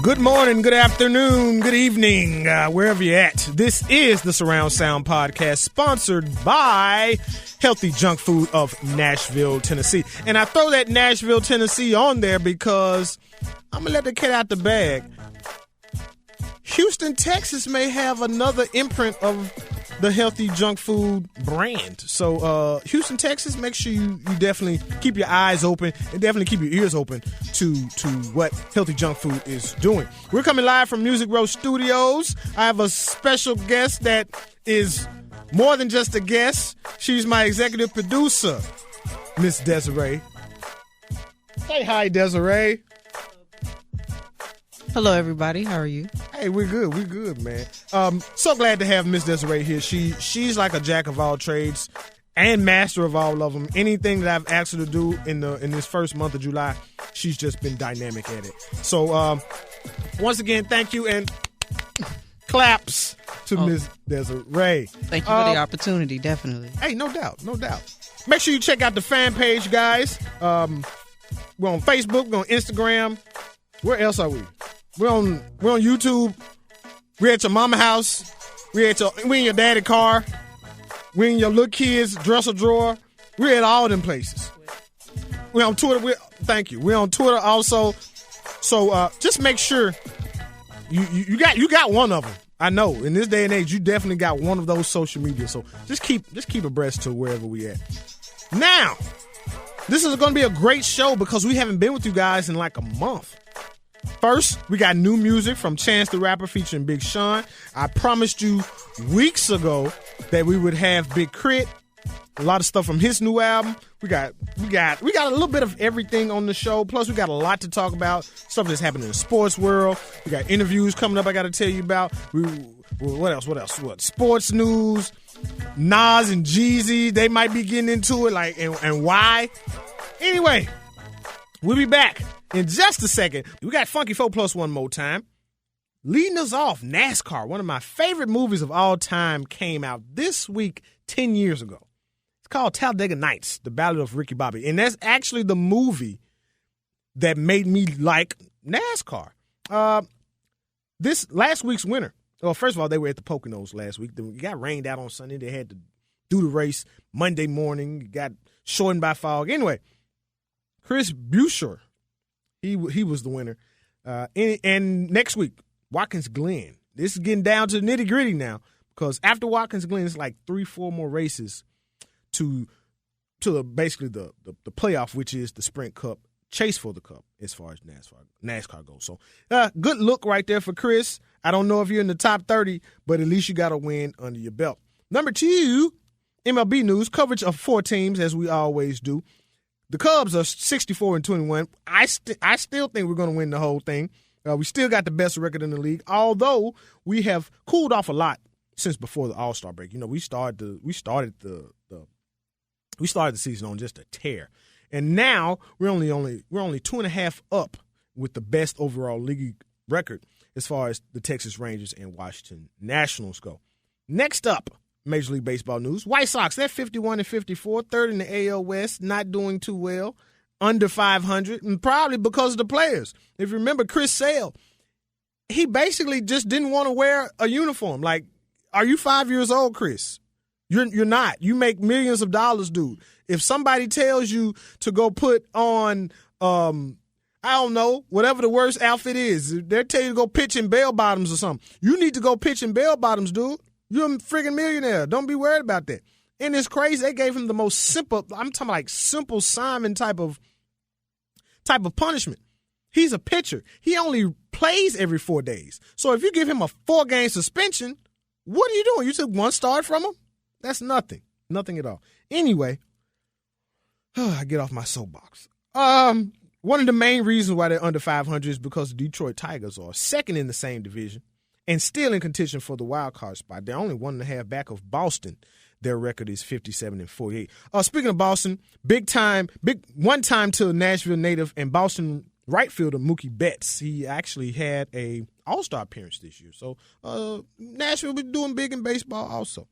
Good morning, good afternoon, good evening, wherever you're at. This is the Surround Sound Podcast, sponsored by Healthy Junk Food of Nashville, Tennessee. And I throw that Nashville, Tennessee on there because I'm going to let the cat out the bag. Houston, Texas may have another imprint of the Healthy Junk Food brand. So, Houston, Texas, make sure you definitely keep your eyes open and definitely keep your ears open to what Healthy Junk Food is doing. We're coming live from Music Row Studios. I have a special guest that is more than just a guest. She's my executive producer, Miss Desiree. Say hi, Desiree. Hello, everybody. How are you? Hey, we're good, man. So glad to have Miss Desiree here. She's like a jack of all trades and master of all of them. Anything that I've asked her to do in this first month of July, she's just been dynamic at it. So, once again, thank you and claps to Miss Desiree. Thank you for the opportunity, definitely. Hey, no doubt. Make sure you check out the fan page, guys. We're on Facebook, we're on Instagram. Where else are we? We're on YouTube. We're at your mama house. We in your daddy car. We're in your little kid's dresser drawer. We're at all them places. We're on Twitter. Thank you. We're on Twitter also. So just make sure you got one of them. I know in this day and age you definitely got one of those social media. So just keep abreast to wherever we at. Now, this is going to be a great show because we haven't been with you guys in like a month. First, we got new music from Chance the Rapper featuring Big Sean. I promised you weeks ago that we would have Big Crit. A lot of stuff from his new album. We got a little bit of everything on the show. Plus, we got a lot to talk about. Stuff that's happening in the sports world. We got interviews coming up I got to tell you about. What else? What? Sports news. Nas and Jeezy, they might be getting into it, and why. Anyway, we'll be back in just a second. We got Funky 4 Plus one more time. Leading us off, NASCAR, one of my favorite movies of all time, came out this week 10 years ago. It's called Talladega Nights, The Ballad of Ricky Bobby. And that's actually the movie that made me like NASCAR. This last week's winner. Well, first of all, they were at the Poconos last week. It got rained out on Sunday. They had to do the race Monday morning. It got shortened by fog. Anyway, Chris Buescher, he was the winner. And next week, Watkins Glen. This is getting down to the nitty-gritty now because after Watkins Glen, it's like 3-4 more races to basically the playoff, which is the Sprint Cup, chase for the Cup as far as NASCAR goes. So good look right there for Chris. I don't know if you're in the top 30, but at least you got a win under your belt. Number 2, MLB news, coverage of 4 teams as we always do. The Cubs are 64-21. I still think we're going to win the whole thing. We still got the best record in the league, although we have cooled off a lot since before the All-Star break. You know, we started the season on just a tear, and now we're only 2.5 up with the best overall league record as far as the Texas Rangers and Washington Nationals go. Next up, Major League Baseball news. White Sox, they're 51-54, third in the AL West, not doing too well, under 500, and probably because of the players. If you remember Chris Sale, he basically just didn't want to wear a uniform. Like, are you 5 years old, Chris? You're not. You make millions of dollars, dude. If somebody tells you to go put on, I don't know, whatever the worst outfit is, they're telling you to go pitch in bell bottoms or something. You need to go pitch in bell bottoms, dude. You're a friggin' millionaire. Don't be worried about that. And it's crazy. They gave him the most simple, I'm talking like simple Simon type of punishment. He's a pitcher. He only plays every 4 days. So if you give him a 4-game suspension, what are you doing? You took 1 start from him? That's nothing. Nothing at all. Anyway, I get off my soapbox. One of the main reasons why they're under 500 is because the Detroit Tigers are second in the same division and still in contention for the wild card spot. They're only 1.5 back of Boston. Their record is 57-48. Speaking of Boston, big one-time to Nashville native and Boston right fielder Mookie Betts. He actually had a All-Star appearance this year. So Nashville be doing big in baseball also.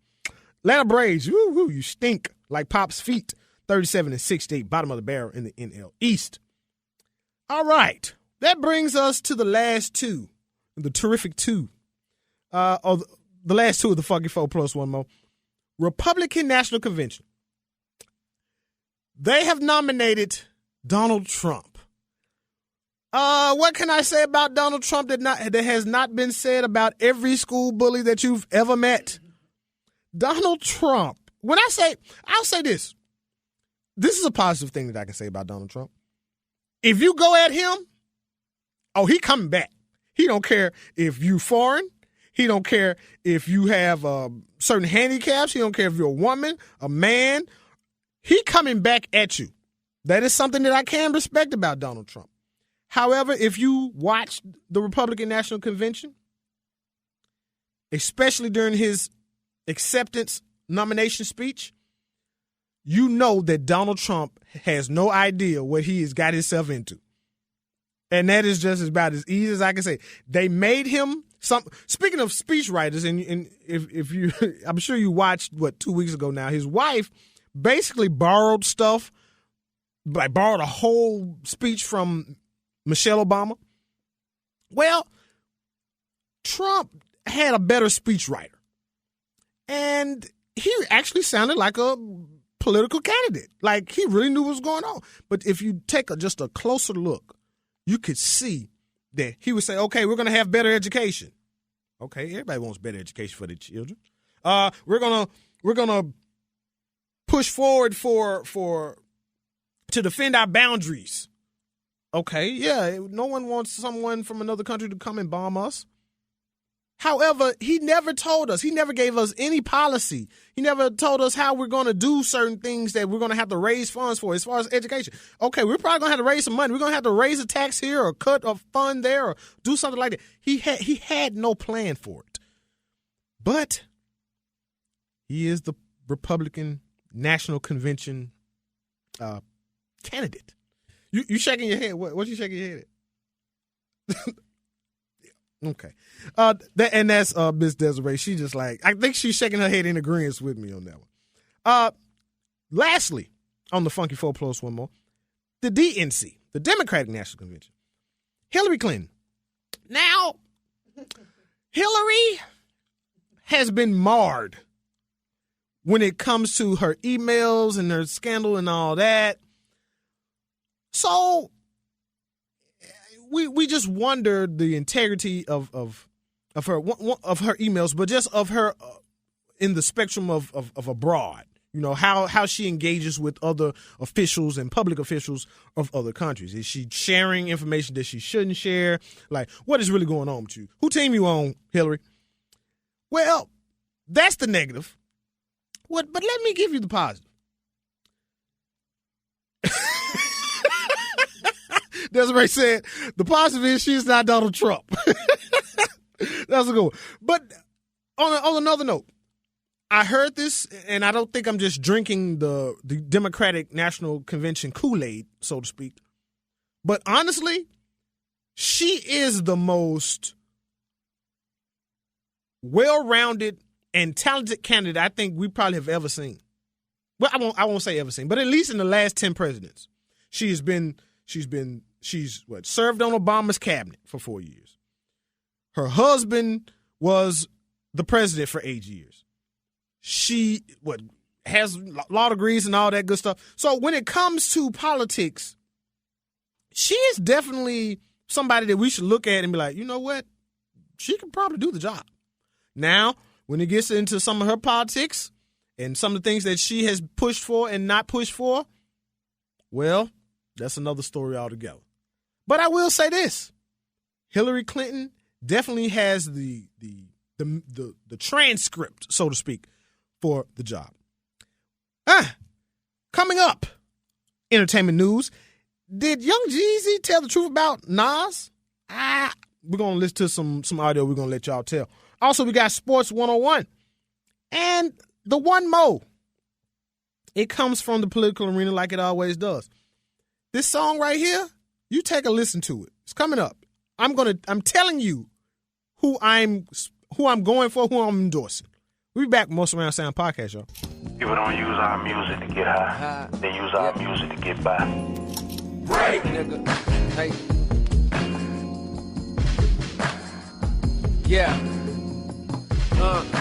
Atlanta Braves, you stink like Pop's feet. 37-68, bottom of the barrel in the NL East. All right, That brings us to the last two, the terrific two, or the last two of the Funky Four plus one more. Republican National Convention. They have nominated Donald Trump. What can I say about Donald Trump that has not been said about every school bully that you've ever met? Donald Trump. I'll say this. This is a positive thing that I can say about Donald Trump. If you go at him, he coming back. He don't care if you foreign. He don't care if you have certain handicaps. He don't care if you're a woman, a man. He coming back at you. That is something that I can respect about Donald Trump. However, if you watch the Republican National Convention, especially during his acceptance nomination speech, you know that Donald Trump has no idea what he has got himself into. And that is just about as easy as I can say. They made him speaking of speechwriters, and if you, I'm sure you watched 2 weeks ago now, his wife basically borrowed stuff, borrowed a whole speech from Michelle Obama. Well, Trump had a better speechwriter, and he actually sounded like a political candidate. Like he really knew what was going on. But if you take just a closer look, you could see that he would say, okay, we're going to have better education. Okay, everybody wants better education for their children. We're gonna push forward to defend our boundaries. Okay, yeah, no one wants someone from another country to come and bomb us. However, he never told us. He never gave us any policy. He never told us how we're going to do certain things that we're going to have to raise funds for as far as education. Okay, we're probably going to have to raise some money. We're going to have to raise a tax here or cut a fund there or do something like that. He had no plan for it. But he is the Republican National Convention candidate. You shaking your head? What you shaking your head at? Okay. That's Miss Desiree. She just like, I think she's shaking her head in agreement with me on that one. Lastly, on the Funky 4 Plus one more, the DNC, the Democratic National Convention. Hillary Clinton. Now, Hillary has been marred when it comes to her emails and her scandal and all that. So we just wondered the integrity of her emails, but just of her in the spectrum of abroad. You know, how she engages with other officials and public officials of other countries. Is she sharing information that she shouldn't share? Like, what is really going on with you? Who team you on, Hillary? Well, that's the negative. But let me give you the positive. Desiree said, the positive is she's not Donald Trump. That's a good one. But on another note, I heard this, and I don't think I'm just drinking the Democratic National Convention Kool-Aid, so to speak. But honestly, she is the most well-rounded and talented candidate I think we probably have ever seen. Well, I won't say ever seen, but at least in the last 10 presidents, she's served on Obama's cabinet for 4 years. Her husband was the president for 8 years. She has law degrees and all that good stuff. So when it comes to politics, she is definitely somebody that we should look at and be like, you know what? She can probably do the job. Now, when it gets into some of her politics and some of the things that she has pushed for and not pushed for, well, that's another story altogether. But I will say this. Hillary Clinton definitely has the transcript, so to speak, for the job. Coming up, entertainment news. Did Young Jeezy tell the truth about Nas? We're going to listen to some audio we're going to let y'all tell. Also, we got Sports 101. And the one more. It comes from the political arena like it always does. This song right here, you take a listen to it. It's coming up. I'm telling you who I'm going for, who I'm endorsing. We'll be back with more Surround Sound Podcast, y'all. People don't use our music to get high. They use our music to get by. Right, nigga. Hey. Yeah.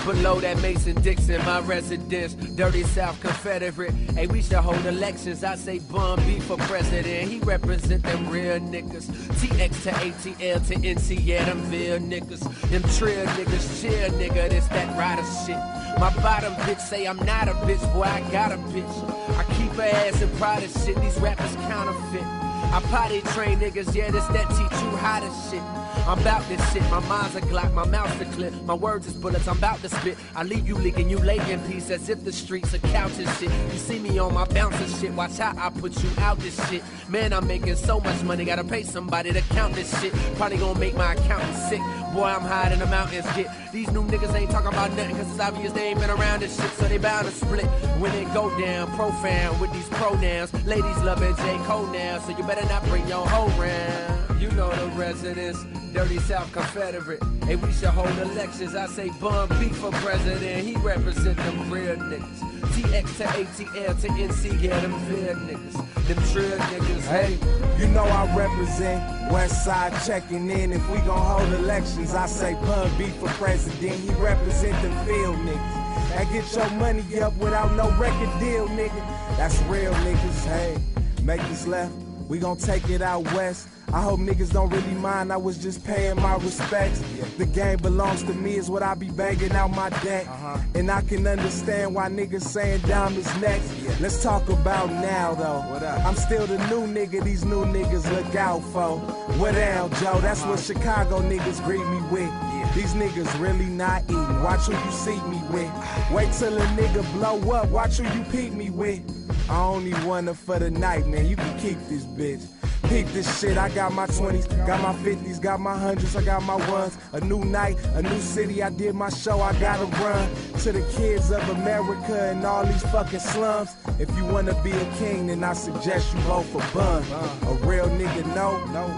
Below that Mason-Dixon, my residence, dirty South Confederate. Hey, we should hold elections. I say Bun B for president. He represent them real niggas. TX to ATL to NC, yeah, them Ville niggas. Them trill niggas, chill nigga, this that rider shit. My bottom bitch say I'm not a bitch, boy, I got a bitch. I keep her ass in pride of shit, these rappers counterfeit. I potty train niggas, yeah, this that teach you how to shit. I'm about this shit, my mind's a Glock, my mouth's a clip, my words is bullets, I'm about to spit. I leave you leaking, you lay in peace as if the streets are couches shit. You see me on my bouncer shit, watch how I put you out this shit. Man, I'm making so much money, gotta pay somebody to count this shit. Probably gonna make my accountant sick. Boy, I'm high in the mountains, get. These new niggas ain't talking about nothing, cause it's obvious they ain't been around this shit, so they bound to split. When it go down, profound with these pronouns. Ladies loving J. Cole now, so you better not bring your hoe round. You know the residents, dirty South Confederate. Hey, we should hold elections. I say Bun B for president. He represent them real niggas. TX to ATL to NC, yeah, them Ville niggas. Them trill niggas. Hey, you know I represent West Side checking in. If we gon' hold elections, I say Bun B for president. He represent them Ville niggas. That get your money up without no record deal, nigga. That's real niggas. Hey, make this left. We gon' take it out west. I hope niggas don't really mind, I was just paying my respects. The game belongs to me is what I be banging out my deck. And I can understand why niggas saying diamonds next. Let's talk about now though. I'm still the new nigga these new niggas look out for. What down, Joe? That's what Chicago niggas greet me with. These niggas really not eating. Watch who you see me with. Wait till a nigga blow up. Watch who you peep me with. I only want her for the night, man. You can keep this bitch. Peep this shit, I got my 20s, got my 50s, got my 100s, I got my ones. A new night, a new city, I did my show, I gotta run. To the kids of America and all these fucking slums. If you wanna be a king, then I suggest you vote for Bun. A real nigga know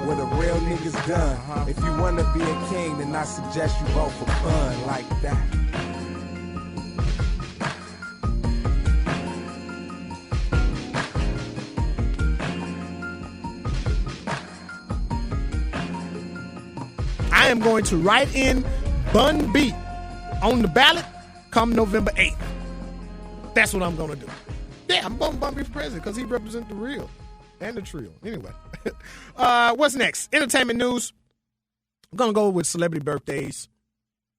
what a real nigga's done. If you wanna be a king, then I suggest you vote for Bun like that. I am going to write in Bun B on the ballot come November 8th. That's what I'm going to do. Yeah, I'm going to Bun B for president because he represents the real and the trio. Anyway, what's next? Entertainment news. I'm going to go with celebrity birthdays.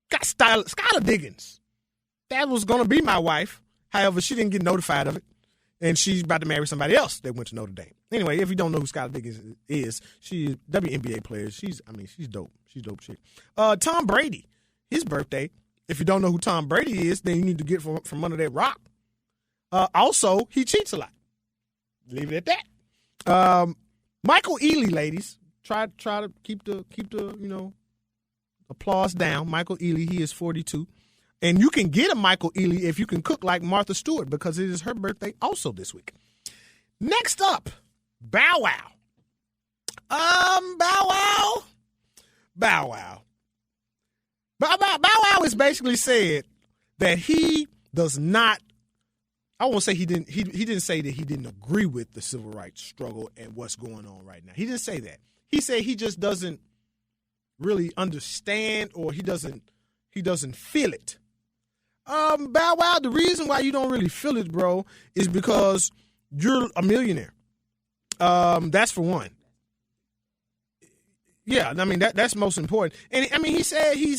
Got Skylar Diggins. That was going to be my wife. However, she didn't get notified of it. And she's about to marry somebody else that went to Notre Dame. Anyway, if you don't know who Skylar Diggins is, she's a WNBA player. She's dope. She's dope shit. Tom Brady, his birthday. If you don't know who Tom Brady is, then you need to get from under that rock. Also, he cheats a lot. Leave it at that. Michael Ealy, ladies, try to keep the applause down. Michael Ealy, he is 42. And you can get a Michael Ealy if you can cook like Martha Stewart because it is her birthday also this week. Next up, Bow Wow. Bow Wow has basically said that he does not, I won't say he didn't say that he didn't agree with the civil rights struggle and what's going on right now. He didn't say that. He said he just doesn't really understand or he doesn't feel it. Bow Wow, the reason why you don't really feel it, bro, is because you're a millionaire. That's for one. Yeah, I mean that's most important. And I mean he said he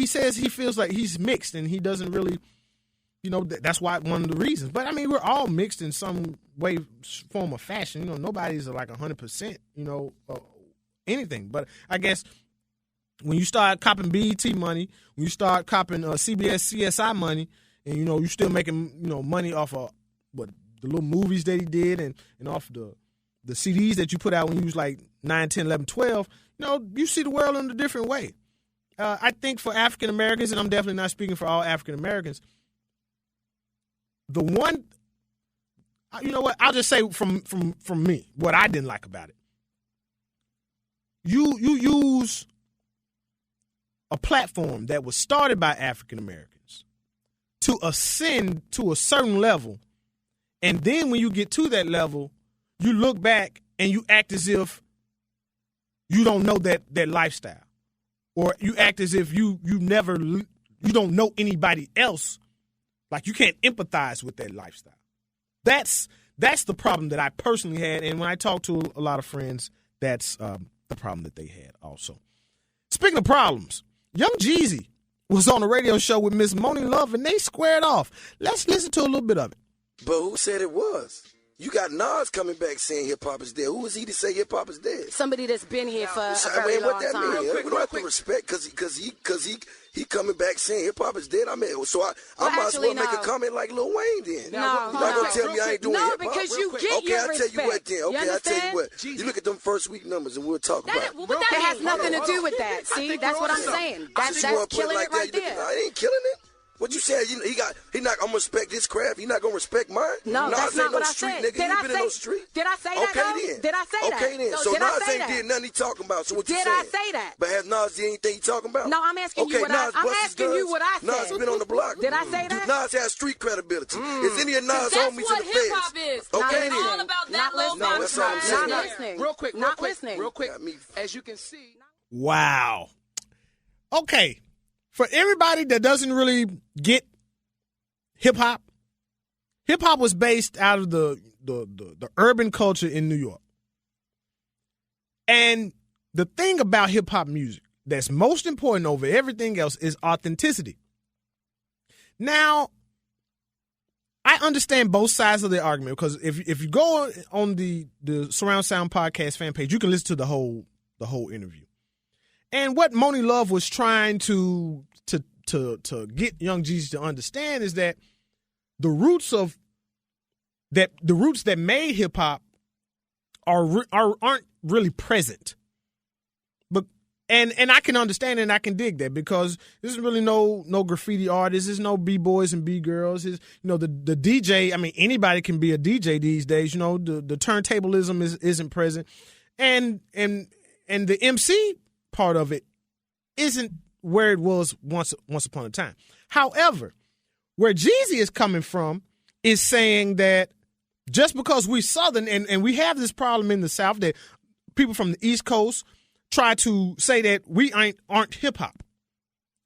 says he feels like he's mixed and he doesn't really, that's why one of the reasons. But I mean we're all mixed in some way, form, or fashion. Nobody's like 100%, anything. But I guess when you start copping BET money, when you start copping CBS, CSI money, and you're still making money off of the little movies that he did and off the CDs that you put out when you was like 9, 10, 11, 12, you see the world in a different way. I think for African Americans, and I'm definitely not speaking for all African Americans, the one, I'll just say from me, what I didn't like about it. You use a platform that was started by African Americans to ascend to a certain level. And then when you get to that level, you look back and you act as if you don't know that lifestyle or you act as if you don't know anybody else, like you can't empathize with that lifestyle. That's the problem that I personally had, and when I talk to a lot of friends, that's the problem that they had also. Speaking of problems, Young Jeezy was on a radio show with Miss Moni Love, and they squared off. Let's listen to a little bit of it. But who said it was? You got Nas coming back saying hip-hop is dead. Who is he to say hip-hop is dead? Somebody that's been here for a very long time. We don't have to respect because he coming back saying hip-hop is dead. I mean, so I might as well make a comment like Lil Wayne then. No, you're not going to tell me I ain't doing hip-hop. No, because you get your respect. Okay, I'll tell you what then. Okay, I'll tell you what. You look at them first week numbers and we'll talk about it. That has nothing to do with that. See, that's what I'm saying. That's killing it right there. I ain't killing it. What you saying? I'm gonna respect his craft. He not gonna respect mine. No, that's not what I said. Nigga. Did I say no street? Did I say that? Okay then. Did I say that? Okay then. So Nas ain't did nothing he talking about. So what you saying? Did I say that? But has Nas did anything he talking about? No, I'm asking you what I said. Nas been on the block. Did I say that? Nas has street credibility. Is any of Nas homies in the feds? Okay then. All about that no, that's all I'm saying. Not listening. Real quick. As you can see. Wow. Okay. For everybody that doesn't really get hip-hop was based out of the urban culture in New York. And the thing about hip-hop music that's most important over everything else is authenticity. Now, I understand both sides of the argument because if you go on the Surround Sound Podcast fan page, you can listen to the whole interview. And what Moni Love was trying to get Young Jeezy to understand is that the roots that made hip hop aren't really present. But and I can understand and I can dig that because there's really no graffiti artists, there's no B-boys and B-girls. The DJ, I mean anybody can be a DJ these days, the turntablism isn't present. And the MC part of it isn't where it was once upon a time. However, where Jeezy is coming from is saying that just because we're Southern and we have this problem in the South that people from the East Coast try to say that we aren't hip-hop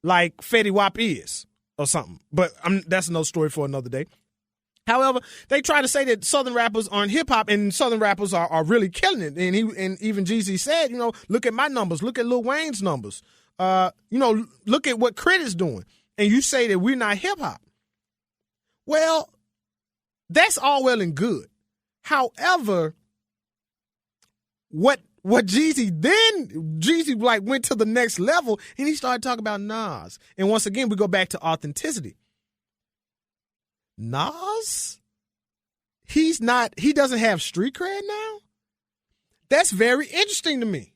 like Fetty Wap is or something. But that's no story for another day. However, they try to say that Southern rappers aren't hip-hop and Southern rappers are really killing it. And even Jeezy said, look at my numbers. Look at Lil Wayne's numbers. Look at what Crit is doing. And you say that we're not hip-hop. Well, that's all well and good. However, what Jeezy went to the next level and he started talking about Nas. And once again, we go back to authenticity. Nas, he doesn't have street cred now. That's very interesting to me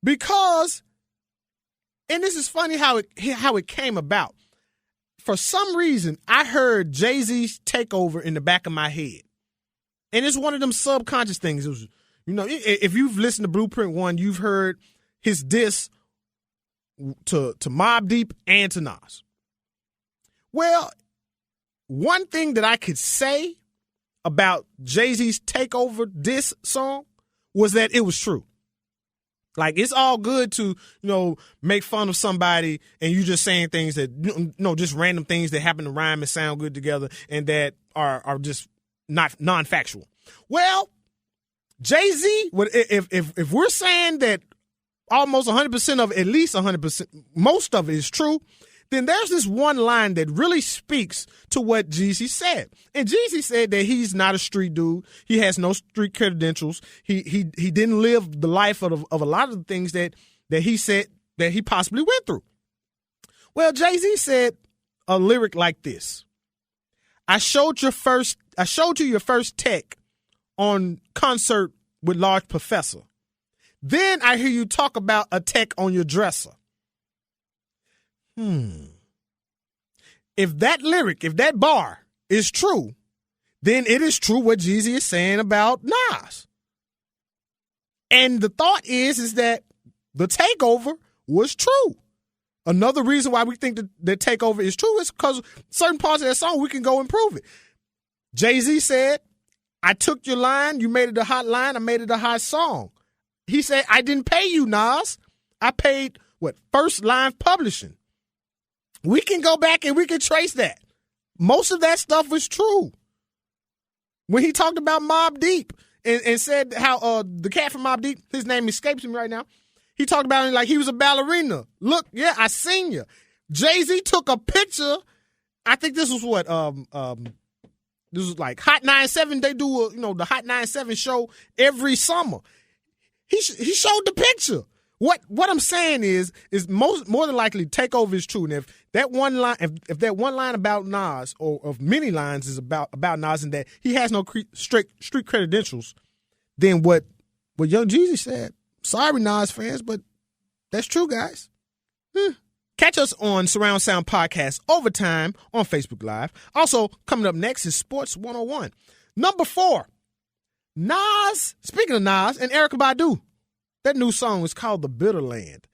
because, and this is funny how it came about. For some reason, I heard Jay-Z's Takeover in the back of my head. And it's one of them subconscious things. It was, if you've listened to Blueprint 1, you've heard his diss to Mobb Deep and to Nas. Well, one thing that I could say about Jay-Z's Takeover diss song was that it was true. Like, it's all good to, make fun of somebody and you just saying things that, just random things that happen to rhyme and sound good together and that are just not non-factual. Well, Jay-Z, if we're saying that almost 100% of at least 100%, most of it is true, then there's this one line that really speaks to what Jeezy said. And Jeezy said that he's not a street dude. He has no street credentials. He didn't live the life of a lot of the things that he said that he possibly went through. Well, Jay-Z said a lyric like this. I showed you your first tech on Concert with Large Professor. Then I hear you talk about a tech on your dresser. If that bar is true, then it is true what Jeezy is saying about Nas. And the thought is that the takeover was true. Another reason why we think that takeover is true is because certain parts of that song, we can go improve it. Jay-Z said, I took your line, you made it a hot line, I made it a hot song. He said, I didn't pay you, Nas. I paid First Line Publishing. We can go back and we can trace that. Most of that stuff was true. When he talked about Mobb Deep and said how the cat from Mobb Deep, his name escapes me right now, he talked about it like he was a ballerina. Look, yeah, I seen you. Jay-Z took a picture. I think this was this was like Hot 97. They do the Hot 97 show every summer. He showed the picture. What I'm saying is more than likely Takeover is true. And if that one line, if that one line about Nas, or of many lines is about Nas and that he has no street credentials, then what Young Jeezy said, sorry Nas fans, but that's true, guys. Catch us on Surround Sound Podcast Overtime on Facebook Live. Also, coming up next is Sports 101. Number 4, Nas, speaking of Nas, and Erykah Badu. That new song is called The Bitter Land.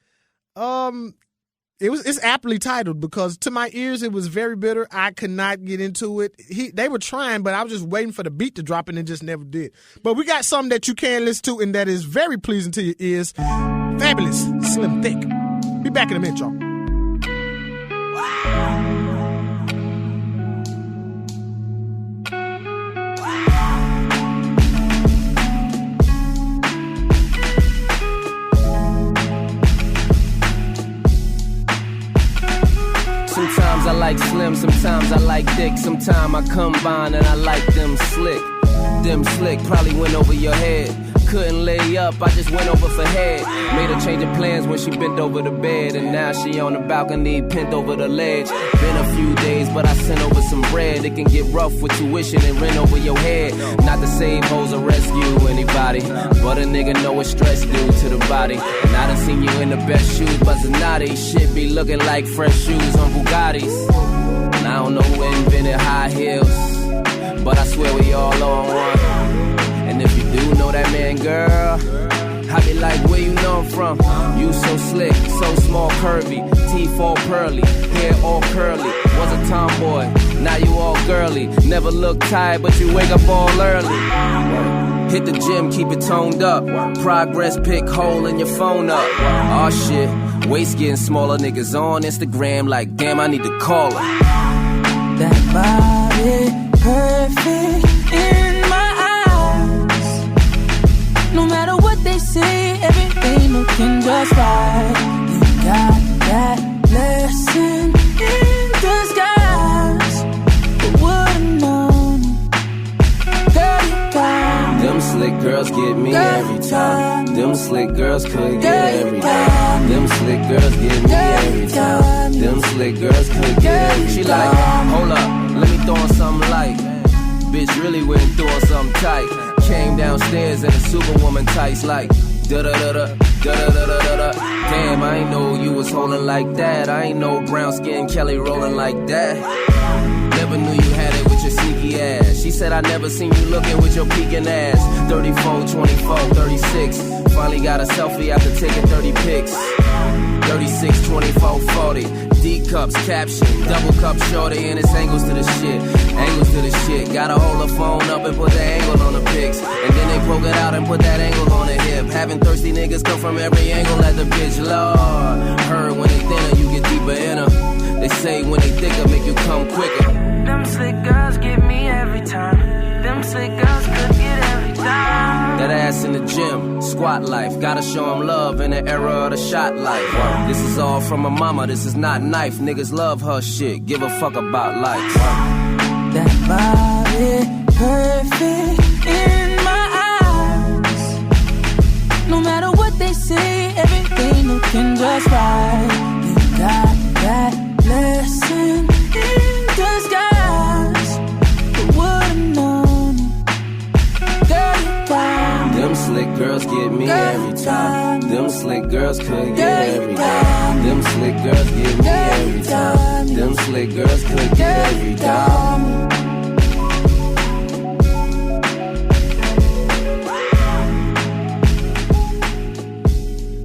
It's aptly titled because to my ears it was very bitter. I could not get into it. They were trying, but I was just waiting for the beat to drop and it just never did. But we got something that you can listen to and that is very pleasing to your ears. Fabulous, Slim Thick. Be back in a minute, y'all. Sometimes I like slim, sometimes I like thick. Sometimes I combine and I like them slick. Them slick probably went over your head. Couldn't lay up, I just went over for head. Made her change of plans when she bent over the bed. And now she on the balcony, pinned over the ledge. Been a few days, but I sent over some bread. It can get rough with tuition and rent over your head. Not to save hoes or rescue anybody, but a nigga know what stress do to the body. And I done seen you in the best shoes, but Zanatti shit be looking like fresh shoes on Bugattis. And I don't know who invented high heels, but I swear we all on one. And if you do know that man, girl, I be like, where you know I'm from? You so slick, so small, curvy, teeth all pearly, hair all curly. Was a tomboy, now you all girly. Never look tired, but you wake up all early. Hit the gym, keep it toned up. Progress pic, hole in your phone up. Aw shit, waist getting smaller. Niggas on Instagram like, damn, I need to call her. That body perfect in my eyes. No matter what they say, everything looking just right. You got that blessing in disguise. But would've known, girl, you got them slick girls get me every time. Them slick girls could get every time. Them slick girls get me every time. Them slick girls could get every time. She like, hold up, let me throw on something light. Bitch really went through on something tight. Came downstairs in a superwoman tights like da-da-da-da, da-da-da-da-da. Damn, I ain't know you was holding like that. I ain't know brown skin Kelly rolling like that. Never knew you had it with your sneaky ass. She said I never seen you looking with your peeking ass. 34, 24, 36. Finally got a selfie after taking 30 pics. 36, 24, 40. D cups, caption, double cup shorty, and it's angles to the shit. Angles to the shit. Gotta hold the phone up and put the angle on the pics. And then they poke it out and put that angle on the hip. Having thirsty niggas come from every angle at the bitch. Lord, heard when they thinner, you get deeper in her. They say when they thicker, make you come quicker. them slick girls get me every time. Them slick girls could get every time. That ass in the gym, squat life. Gotta show them love in the era of the shot life. This is all from my mama, this is not knife. Niggas love her shit, give a fuck about life. That body perfect in my eyes. No matter what they say, everything looking just right. You got that blessing in disguise. Who would've known it? Girl, you got them slick girls get me every time. Them slick girls could get every time. Them slick girls get me every time. Them slick girls could get every time.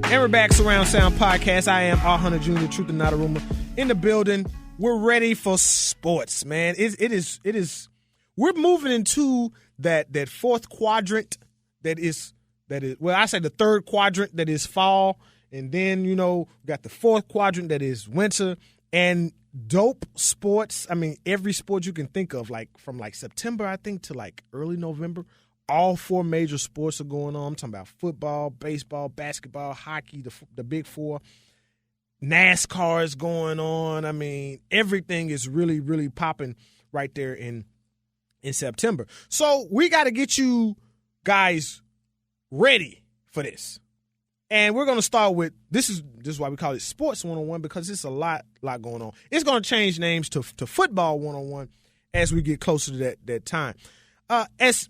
And we're back, Surround Sound Podcast. I am R. Hunter Jr., Truth and Not a Rumor, in the building. We're ready for sports, man. It is. We're moving into that fourth quadrant that is. Well, I say the third quadrant that is fall, And then, we got the fourth quadrant that is winter and dope sports. I mean, every sport you can think of, from September, I think, to early November, all four major sports are going on. I'm talking about football, baseball, basketball, hockey, the big four. NASCAR is going on. I mean, everything is really, really popping right there in September. So we got to get you guys ready for this. And we're going to start with, this is why we call it Sports 101, because it's a lot going on. It's going to change names to Football 101 as we get closer to that time. As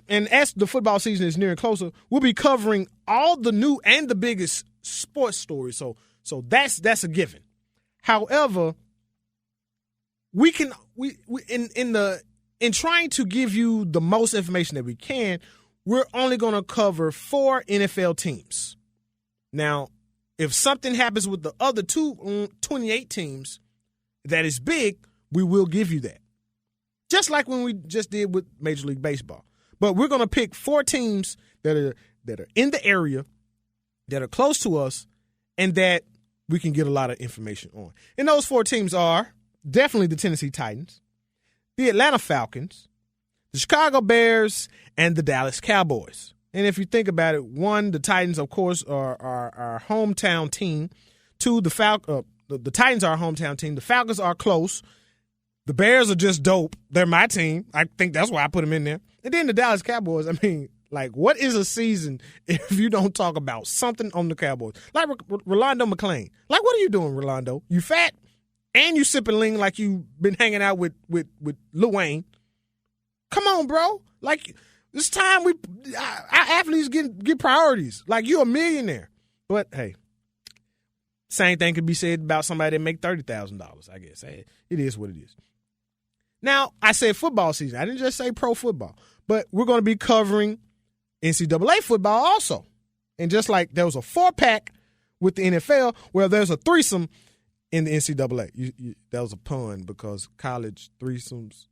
the football season is nearing closer, we'll be covering all the new and the biggest sports stories. So that's a given. However, in trying to give you the most information that we can, we're only going to cover 4 NFL teams. Now, if something happens with the other 28 teams that is big, we will give you that. Just like when we just did with Major League Baseball. But we're going to pick 4 teams that are in the area, that are close to us, and that we can get a lot of information on. And those 4 teams are definitely the Tennessee Titans, the Atlanta Falcons, the Chicago Bears, and the Dallas Cowboys. And if you think about it, 1, the Titans, of course, are our hometown team. 2, the Titans are our hometown team. The Falcons are close. The Bears are just dope. They're my team. I think that's why I put them in there. And then the Dallas Cowboys, I mean, what is a season if you don't talk about something on the Cowboys? Like Rolando McClain. What are you doing, Rolando? You fat and you sipping lean like you been hanging out with Lil Wayne. Come on, bro. This time our athletes get priorities. You're a millionaire. But, hey, same thing could be said about somebody that make $30,000, I guess. Hey, it is what it is. Now, I said football season. I didn't just say pro football. But we're going to be covering NCAA football also. And just like there was a 4-pack with the NFL, well, there's a threesome in the NCAA. That was a pun because college threesomes.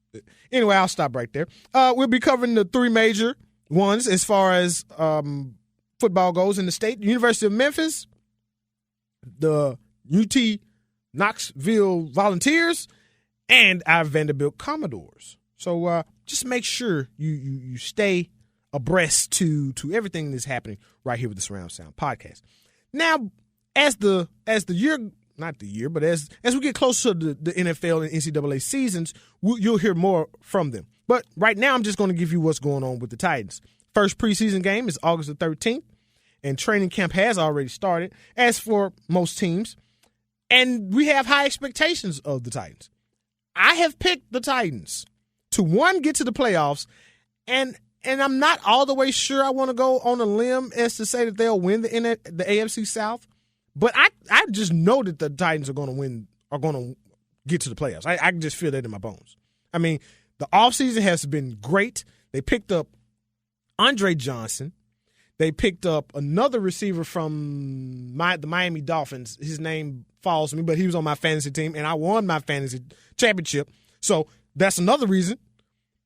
Anyway, I'll stop right there. We'll be covering the 3 major ones as far as football goes in the state. The University of Memphis, the UT Knoxville Volunteers, and our Vanderbilt Commodores. So just make sure you stay abreast to everything that's happening right here with the Surround Sound Podcast. Now, as the year, not the year, but as we get closer to the NFL and NCAA seasons, you'll hear more from them. But right now, I'm just going to give you what's going on with the Titans. First preseason game is August the 13th, and training camp has already started, as for most teams. And we have high expectations of the Titans. I have picked the Titans to, 1, get to the playoffs, and I'm not all the way sure I want to go on a limb as to say that they'll win the AFC South. But I just know that the Titans are going to win, are going to get to the playoffs. I can just feel that in my bones. I mean, the offseason has been great. They picked up Andre Johnson. They picked up another receiver from the Miami Dolphins. His name falls me, but he was on my fantasy team, and I won my fantasy championship. So that's another reason.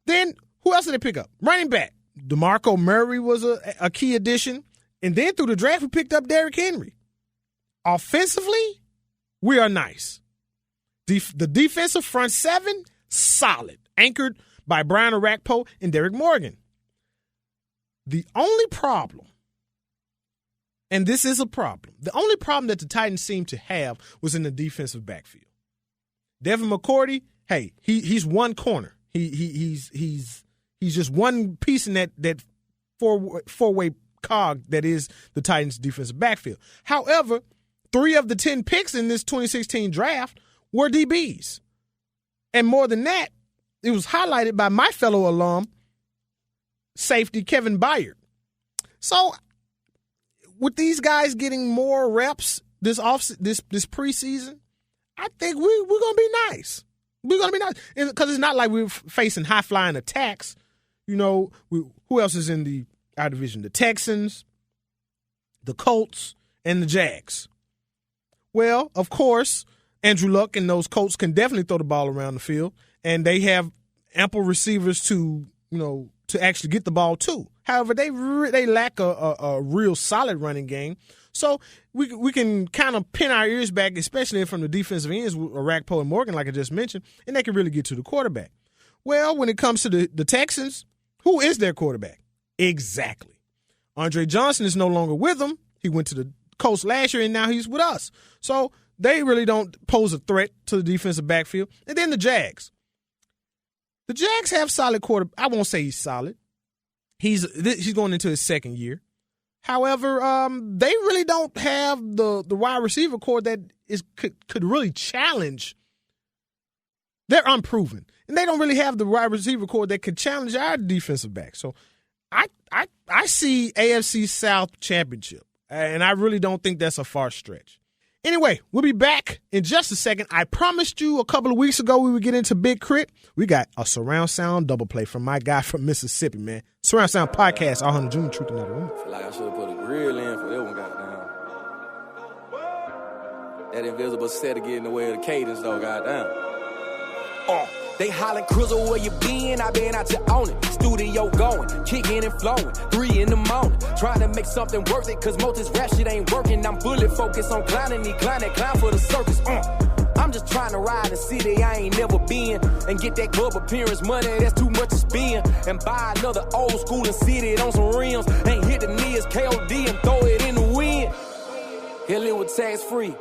Then who else did they pick up? Running back. DeMarco Murray was a key addition. And then through the draft, we picked up Derrick Henry. Offensively, we are nice. The defensive front 7, solid, anchored by Brian Orakpo and Derek Morgan. The only problem, and this is a problem, the only problem that the Titans seemed to have was in the defensive backfield. Devin McCourty, hey, he's one corner. He's just one piece in that four-way cog that is the Titans' defensive backfield. However, 3 of the 10 picks in this 2016 draft were DBs. And more than that, it was highlighted by my fellow alum, safety Kevin Byard. So with these guys getting more reps this preseason, I think we're going to be nice. We're going to be nice. Because it's not like we're facing high-flying attacks. You know, who else is in our division? The Texans, the Colts, and the Jags. Well, of course, Andrew Luck and those Colts can definitely throw the ball around the field, and they have ample receivers to, to actually get the ball to. However, they lack a real solid running game. So we can kind of pin our ears back, especially from the defensive ends, Orakpo and Morgan, like I just mentioned, and they can really get to the quarterback. Well, when it comes to the Texans, who is their quarterback? Exactly. Andre Johnson is no longer with them. He went to the coast last year, and now he's with us. So they really don't pose a threat to the defensive backfield. And then the Jags. The Jags have solid quarterback. I won't say he's solid. He's going into his second year. However, they really don't have the wide receiver core that could really challenge. They're unproven. And they don't really have the wide receiver core that could challenge our defensive back. So I see AFC South championship. And I really don't think that's a far stretch. Anyway, we'll be back in just a second. I promised you a couple of weeks ago we would get into Big Crit. We got a surround sound double play from my guy from Mississippi, man. Surround Sound Podcast, August Jr., Truth and Not a Rumor. I feel like I should have put a grill in for that one, goddamn. That invisible set to get in the way of the cadence, though, goddamn. They hollin' Crizzle, where you been? I been out to own it. Studio going, kicking and flowing. 3 in the morning, trying to make something worth it. Cause most this rap shit ain't working. I'm fully focused on clowning, clown for the circus. I'm just trying to ride a city I ain't never been. And get that club appearance money, that's too much to spend. And buy another old school and sit it on some rims. Ain't hit the knees, KOD and throw it in the wind. Hell, it was tax free.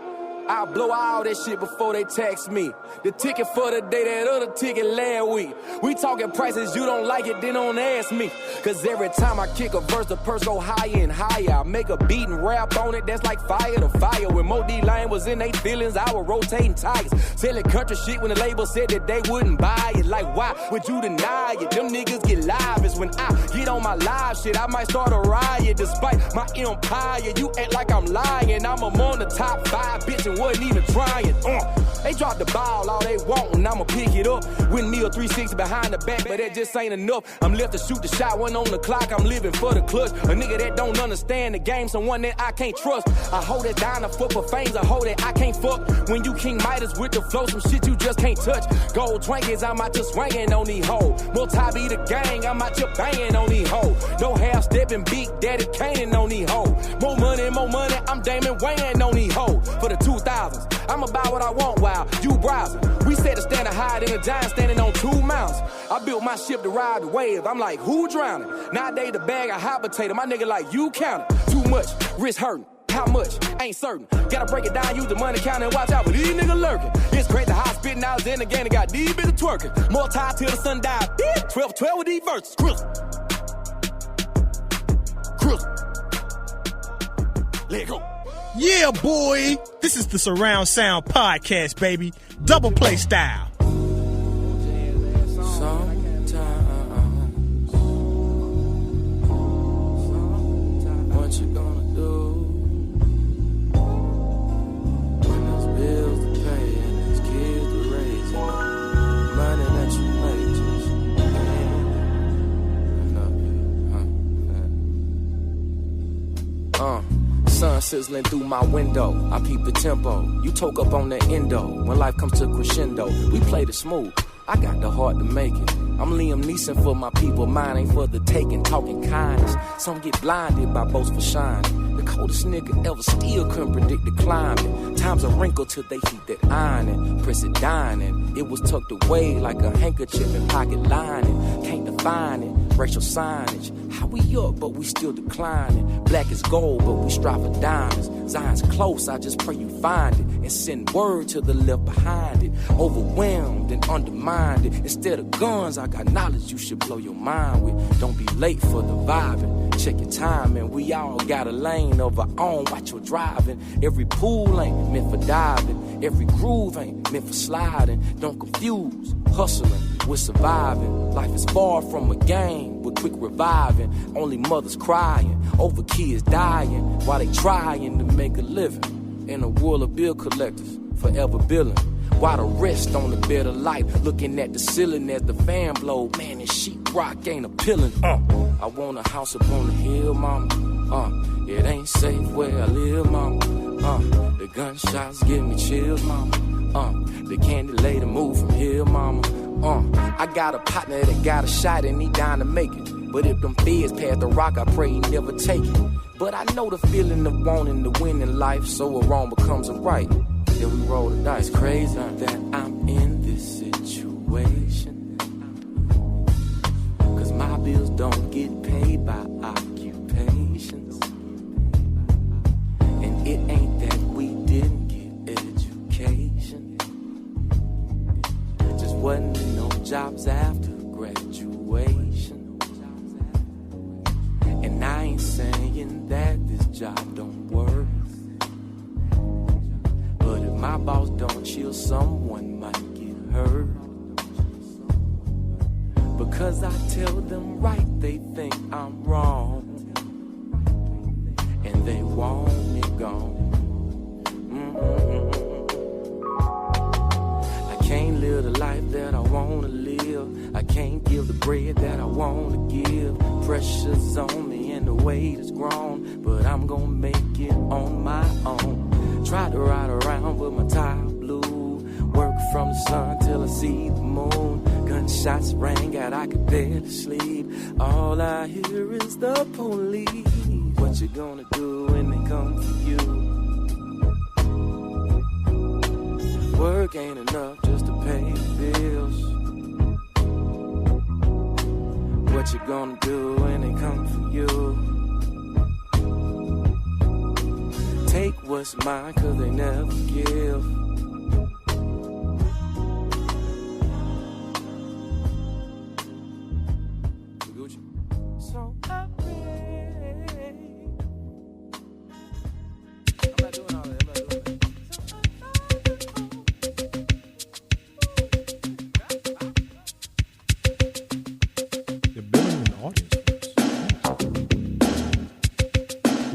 I'll blow all that shit before they tax me. The ticket for the day, that other ticket last week. We talking prices, you don't like it, then don't ask me. Cause every time I kick a verse, the purse go higher and higher. I make a beat and rap on it, that's like fire to fire. When Mo D Line was in they feelings, I was rotating tires. Selling country shit when the label said that they wouldn't buy it. Like why would you deny it? Them niggas get live. It's when I get on my live shit, I might start a riot. Despite my empire, you act like I'm lying. I'm among the top 5, bitch, and wasn't even trying. They drop the ball all they want and I'ma pick it up. Win me a 360 behind the back, but that just ain't enough. I'm left to shoot the shot, one on the clock, I'm living for the clutch. A nigga that don't understand the game, someone that I can't trust. I hold it down to fuck for fames, I hold it, I can't fuck. When you King Midas with the flow, some shit you just can't touch. Gold twankers, I'm out just swinging on these hoes. Multi be the gang, I'm out just banging on these hoes. No half stepping, big daddy caning on these hoes. More money, I'm Damon Wayne on these hoes. For the 2000s, I'ma buy what I want while you browsing. We said to stand higher than a giant standing on 2 mountains. I built my ship to ride the wave. I'm like, who drowning? Nowadays the bag I hot potato. My nigga like, you counting. Too much, wrist hurting. How much? Ain't certain. Gotta break it down, use the money counting. Watch out for these niggas lurking. It's great, the high spitting out in the game. They got these bitches twerking. More tied till the sun died. 12 with these verses. Crizzle. Let go. Yeah, boy. This is the Surround Sound Podcast, baby. Double play style. Sometimes, what you gonna do when there's bills to pay and there's kids to raise and money that you make just sun sizzling through my window, I peep the tempo. You toke up on the endo. When life comes to crescendo, we played it smooth. I got the heart to make it. I'm Liam Neeson for my people, mine ain't for the taking, talking kindness. Some get blinded by boast for shining. The coldest nigga ever still couldn't predict the climate. Time's a wrinkle till they heat that iron. Press it dining. It was tucked away like a handkerchief in pocket lining. Can't define it. Racial signage. How we up, but we still declining. Black is gold, but we strive for diamonds. Zion's close, I just pray you find it. And send word to the left behind it. Overwhelmed and undermined it. Instead of guns, I got knowledge you should blow your mind with. Don't be late for the vibing. Check your timing. We all got a lane of our own. Watch your driving. Every pool ain't meant for diving. Every groove ain't meant for sliding. Don't confuse hustling with surviving. Life is far from a game with quick reviving. Only mothers crying over kids dying while they trying to make a living. In a world of bill collectors, forever billing. While the rest on the bed of life, looking at the ceiling as the fan blow. Man, this sheetrock ain't appealing. I want a house up on the hill, mama. It ain't safe where I live, mama. The gunshots give me chills, mama. The candy lady move from here, mama. I got a partner that got a shot and he down to make it. But if them fears pass the rock, I pray he never take it. But I know the feeling of wanting to win in life, so a wrong becomes a right. Then we roll the dice. Crazy that I'm in this situation, 'cause my bills don't get paid by occupations. And it ain't that we didn't get education, just wasn't no jobs after graduation. And I ain't saying that this job don't work, but if my boss don't chill, someone might get hurt. Because I tell them right, they think I'm wrong, and they want me gone. I can't live the life that I wanna live. I can't give the bread that I wanna give. Pressure's on me and the weight is grown, but I'm gonna make it on my own. Try to ride around with my tie blue, work from the sun till I see the moon. Gunshots rang out, I could barely sleep. All I hear is the police. What you gonna do when they come for you? Work ain't enough just to pay the bills. What you gonna do when they come for you? Take what's mine, 'cause they never give. So I'm not doing all that.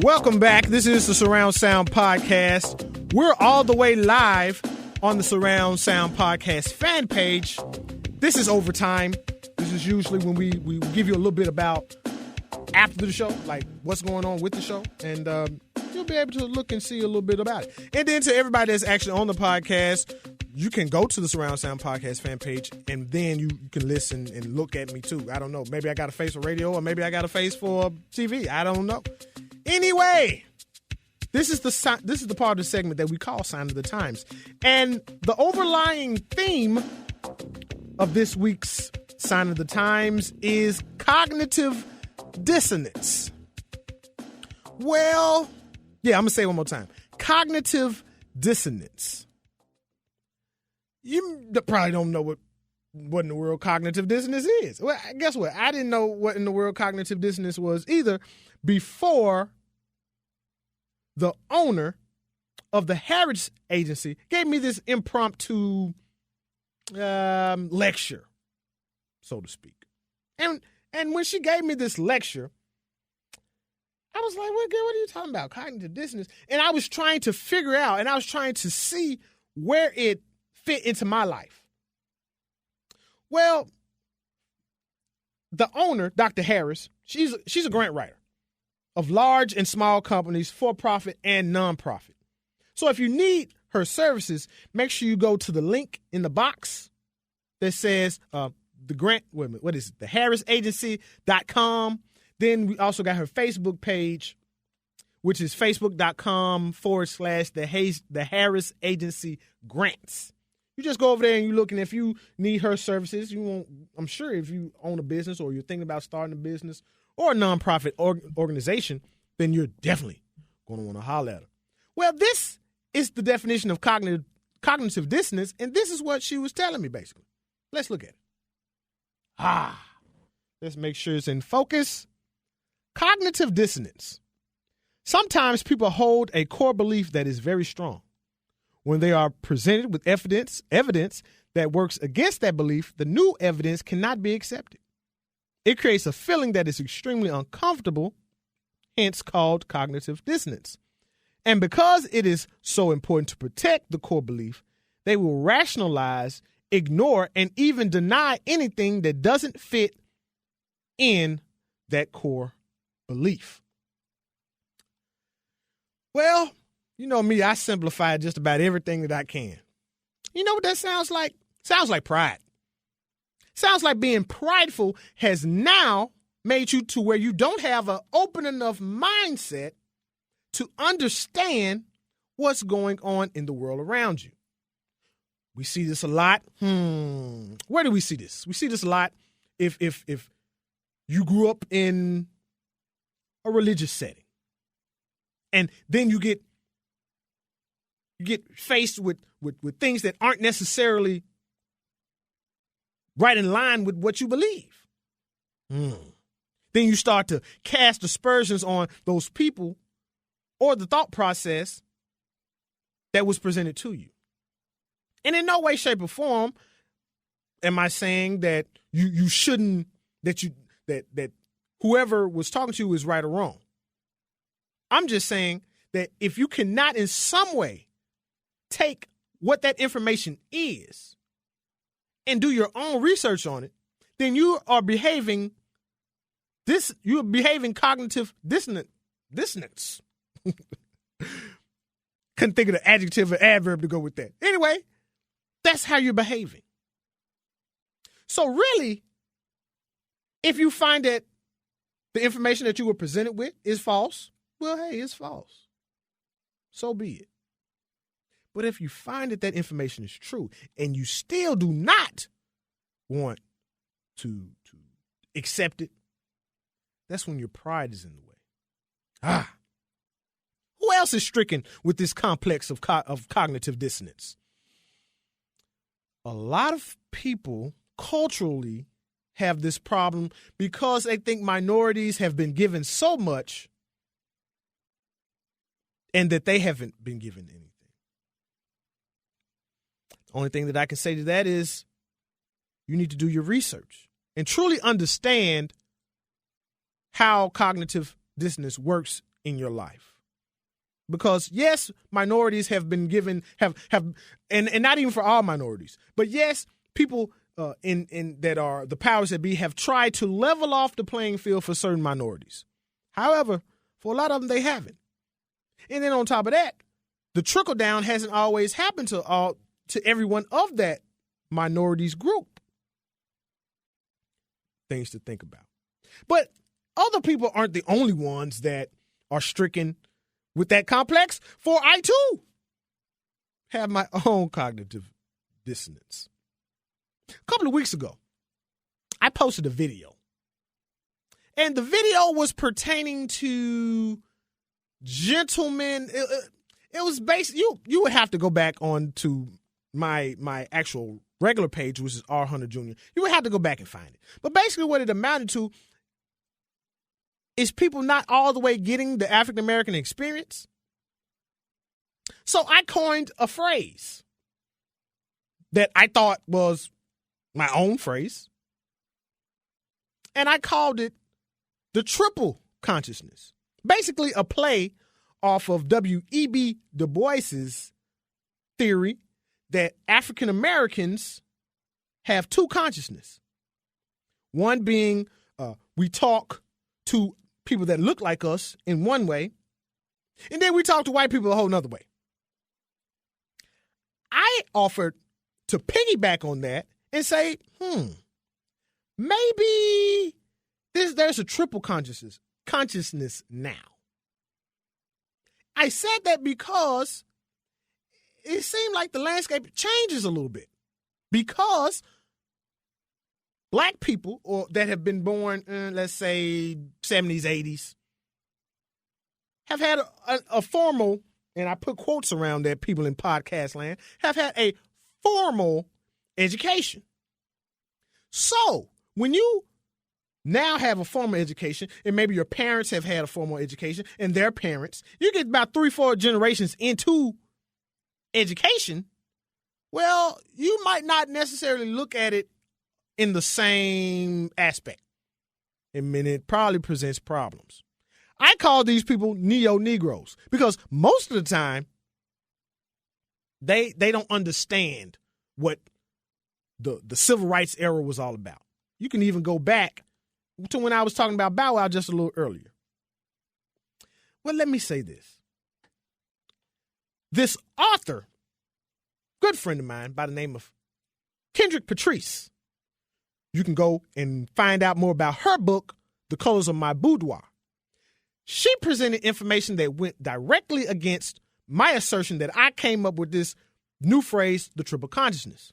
Welcome back. This is the Surround Sound Podcast. We're all the way live on the Surround Sound Podcast fan page. This is overtime. This is usually when we give you a little bit about after the show, like what's going on with the show, and you'll be able to look and see a little bit about it. And then to everybody that's actually on the podcast, you can go to the Surround Sound Podcast fan page, and then you can listen and look at me too. I don't know. Maybe I got a face for radio, or maybe I got a face for TV. I don't know. Anyway, this is the part of the segment that we call Sign of the Times. And the overlying theme of this week's Sign of the Times is cognitive dissonance. Well, yeah, I'm going to say it one more time. Cognitive dissonance. You probably don't know what in the world cognitive dissonance is. Well, guess what? I didn't know what in the world cognitive dissonance was either before the owner of the Harris Agency gave me this impromptu lecture, so to speak. And when she gave me this lecture, I was like, what are you talking about? Cognitive dissonance. And I was trying to figure out, and I was trying to see where it fit into my life. Well, the owner, Dr. Harris, she's a grant writer of large and small companies, for-profit and non-profit. So if you need her services, make sure you go to the link in the box that says the grant, what is it? The harrisagency.com. Then we also got her Facebook page, which is facebook.com/the Harris Agency Grants. You just go over there and you look, and if you need her services, I'm sure if you own a business or you're thinking about starting a business or a nonprofit organization, then you're definitely going to want to holler at her. Well, this is the definition of cognitive dissonance, and this is what she was telling me, basically. Let's look at it. Let's make sure it's in focus. Cognitive dissonance. Sometimes people hold a core belief that is very strong. When they are presented with evidence that works against that belief, the new evidence cannot be accepted. It creates a feeling that is extremely uncomfortable, hence called cognitive dissonance. And because it is so important to protect the core belief, they will rationalize, ignore, and even deny anything that doesn't fit in that core belief. Well, You know me, I simplify just about everything that I can. You know what that sounds like? Sounds like pride. Sounds like being prideful has now made you to where you don't have an open enough mindset to understand what's going on in the world around you. We see this a lot. Where do we see this? We see this a lot if you grew up in a religious setting, and then you get faced with things that aren't necessarily right in line with what you believe. Then you start to cast aspersions on those people or the thought process that was presented to you. And in no way, shape, or form am I saying that you shouldn't, that whoever was talking to you is right or wrong. I'm just saying that if you cannot in some way take what that information is and do your own research on it, then you are behaving cognitive dissonance. Couldn't think of the adjective or adverb to go with that. Anyway, that's how you're behaving. So really, if you find that the information that you were presented with is false, well, hey, it's false. So be it. But if you find that information is true and you still do not want to accept it, that's when your pride is in the way. Who else is stricken with this complex of cognitive dissonance? A lot of people culturally have this problem because they think minorities have been given so much and that they haven't been given anything. The only thing that I can say to that is you need to do your research and truly understand how cognitive dissonance works in your life. Because yes, minorities have been given and not even for all minorities, but yes, people in that are the powers that be have tried to level off the playing field for certain minorities. However, for a lot of them, they haven't. And then on top of that, the trickle down hasn't always happened to everyone of that minorities group. Things to think about. But other people aren't the only ones that are stricken with that complex, for I too have my own cognitive dissonance. A couple of weeks ago, I posted a video. And the video was pertaining to gentlemen. It was based, you would have to go back on to my actual regular page, which is R. Hunter Jr. You would have to go back and find it. But basically what it amounted to is people not all the way getting the African-American experience. So I coined a phrase that I thought was my own phrase. And I called it the triple consciousness. Basically a play off of W.E.B. Du Bois's theory that African Americans have two consciousness. One being we talk to people that look like us in one way, and then we talk to white people a whole nother way. I offered to piggyback on that and say, maybe there's a triple consciousness now. I said that because it seemed like the landscape changes a little bit because black people or that have been born in, let's say, 70s, 80s, have had a formal, and I put quotes around that, people in podcast land, have had a formal education. So when you now have a formal education, and maybe your parents have had a formal education, and their parents, you get about 3-4 generations into education, well, you might not necessarily look at it in the same aspect. I mean, it probably presents problems. I call these people neo-Negroes because most of the time they don't understand what the civil rights era was all about. You can even go back to when I was talking about Bow Wow just a little earlier. Well, let me say this. this author, good friend of mine by the name of Kendrick Patrice. You can go and find out more about her book, The Colors of My Boudoir. She presented information that went directly against my assertion that I came up with this new phrase, the triple consciousness.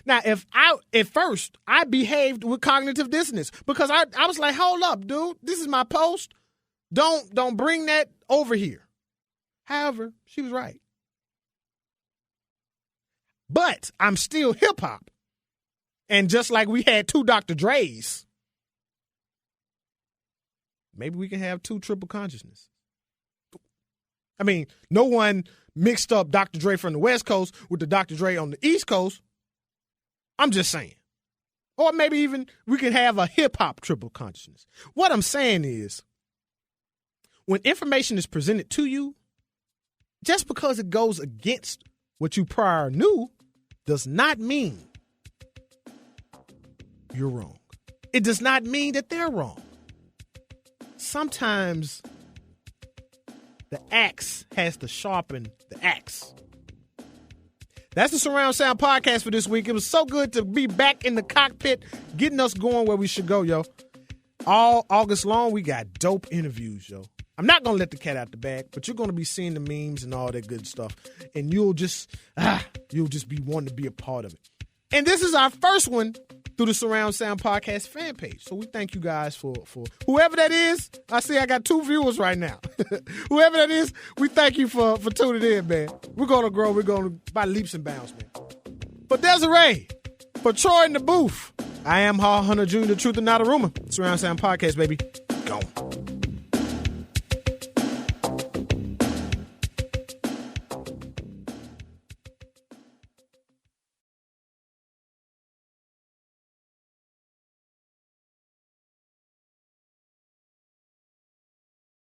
Now, at first I behaved with cognitive dissonance because I was like, hold up, dude, this is my post. Don't bring that over here. However, she was right. But I'm still hip hop. And just like we had 2 Dr. Dre's, maybe we can have 2 triple consciousness. I mean, no one mixed up Dr. Dre from the West Coast with the Dr. Dre on the East Coast. I'm just saying. Or maybe even we can have a hip-hop triple consciousness. What I'm saying is, when information is presented to you, just because it goes against what you prior knew does not mean you're wrong. It does not mean that they're wrong. Sometimes the axe has to sharpen the axe. That's the Surround Sound Podcast for this week. It was so good to be back in the cockpit, getting us going where we should go, yo. All August long, we got dope interviews, yo. I'm not going to let the cat out the bag, but you're going to be seeing the memes and all that good stuff. And you'll just be wanting to be a part of it. And this is our first one through the Surround Sound Podcast fan page. So we thank you guys for whoever that is. I see I got 2 viewers right now. Whoever that is, we thank you for tuning in, man. We're going to grow. We're going to by leaps and bounds, man. For Desiree, for Troy in the booth, I am Hall Hunter Jr., the truth and not a rumor. Surround Sound Podcast, baby. Go.